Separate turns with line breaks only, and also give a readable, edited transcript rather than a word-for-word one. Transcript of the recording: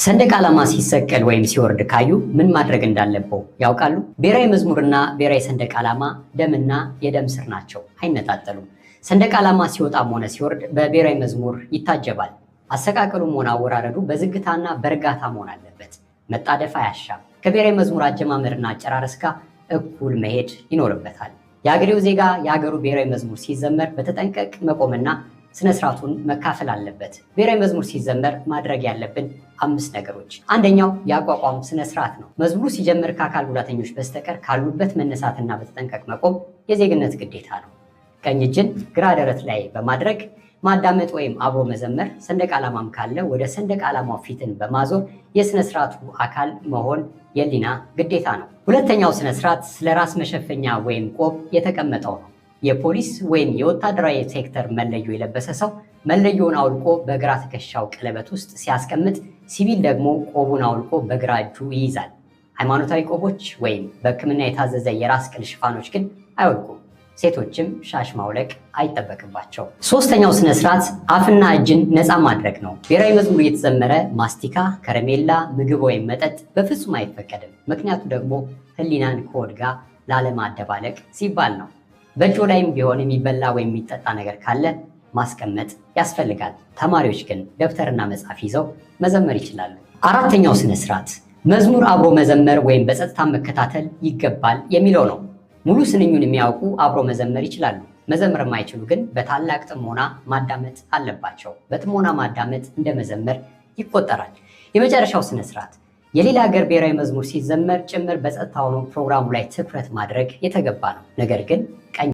ሰንደቅ ዓላማ ሲሰቀል ወይም ሲወርድ ካዩ ምን ማድረግ እንዳለበው ያውቃሉ? ብሔራዊ መዝሙርና ብሔራዊ ሰንደቅ ዓላማ ደምና የደም ስር ናቸው፣ አይነጣጠሉም። ሰንደቅ ዓላማ ሲወጣም ሆነ ሲወርድ በብሔራዊ መዝሙር ይታጀባል። አሰቃቀሉም ሆነ አወራረዱ በዝግታና በእርጋታ መሆን አለበት። መጣደፍ አያሻም። ከብሔራዊ መዝሙር አጀማመርና አጨራረስ ጋር እኩል መሄድ ይኖርበታል። የአገሬው ዜጋ የሀገሩ ብሔራዊ መዝሙር ሲዘመር በተጠንቀቅ መቆምና ስነስርዓቱን መካፈል አለበት። ብሔራዊ መዝሙር ሲዘመር ማድረግ ያለብን 5 ነገሮች። አንደኛው የአቋቋም ስነስርዓት ነው። መዝሙሩ ሲጀምር ከአካል ጉዳተኞች በስተቀር ካሉበት መነሳትና በተጠንቀቅ መቆም የዜግነት ግዴታ ነው። ቀኝ እጅን ግራ ደረት ላይ በማድረግ ማዳመጥ ወይም አብሮ መዘመር፣ ሰንደቅ ዓላማም ካለ ወደ ሰንደቅ ዓላማው ፊትን በማዞር የስነስርዓቱ አካል መሆን የህሊና ግዴታ ነው። ሁለተኛው ስነስርዓት ስለ ራስ መሸፈኛ ወይም ቆብ የተቀመጠው ነው። የፖሊስ ወይም የወታደራዊ ሴክተር መለዮ የለበሰ ሰው መለዮውን አውልቆ በግራ ትከሻው ቀለበት ውስጥ ሲያስቀምጥ፣ ሲቪል ደግሞ ቆቡን አውልቆ በግራ እጁ ይይዛል። ሃይማኖታዊ ቆቦች ወይም በሕክምና የታዘዘ የራስ ቅል ሽፋኖች ግን አይወልቁም። ሴቶችም ሻሽ ማውለቅ አይጠበቅባቸው። ሶስተኛው ስነስርዓት አፍና እጅን ነፃ ማድረግ ነው። ብሔራዊ መዝሙር እየተዘመረ ማስቲካ፣ ከረሜላ፣ ምግብ ወይም መጠጥ በፍጹም አይፈቀድም። ምክንያቱ ደግሞ ህሊናን ከሆድ ጋር ላለማደባለቅ ሲባል ነው። በእጆ ላይም ቢሆን የሚበላ ወይም የሚጠጣ ነገር ካለ ማስቀመጥ ያስፈልጋል። ተማሪዎች ግን ደብተርና መጽሐፍ ይዘው መዘመር ይችላሉ። አራተኛው ስነስርዓት መዝሙር አብሮ መዘመር ወይም በጸጥታ መከታተል ይገባል የሚለው ነው። ሙሉ ስንኙን የሚያውቁ አብሮ መዘመር ይችላሉ። መዘመር የማይችሉ ግን በታላቅ ጥሞና ማዳመጥ አለባቸው። በጥሞና ማዳመጥ እንደ መዘመር ይቆጠራል። የመጨረሻው ስነስርዓት የሌላ ሀገር ብሔራዊ መዝሙር ሲዘመር ጭምር በጸጥታ ሆኖ ፕሮግራሙ ላይ ትኩረት ማድረግ የተገባ ነው። ነገር ግን ቀኝ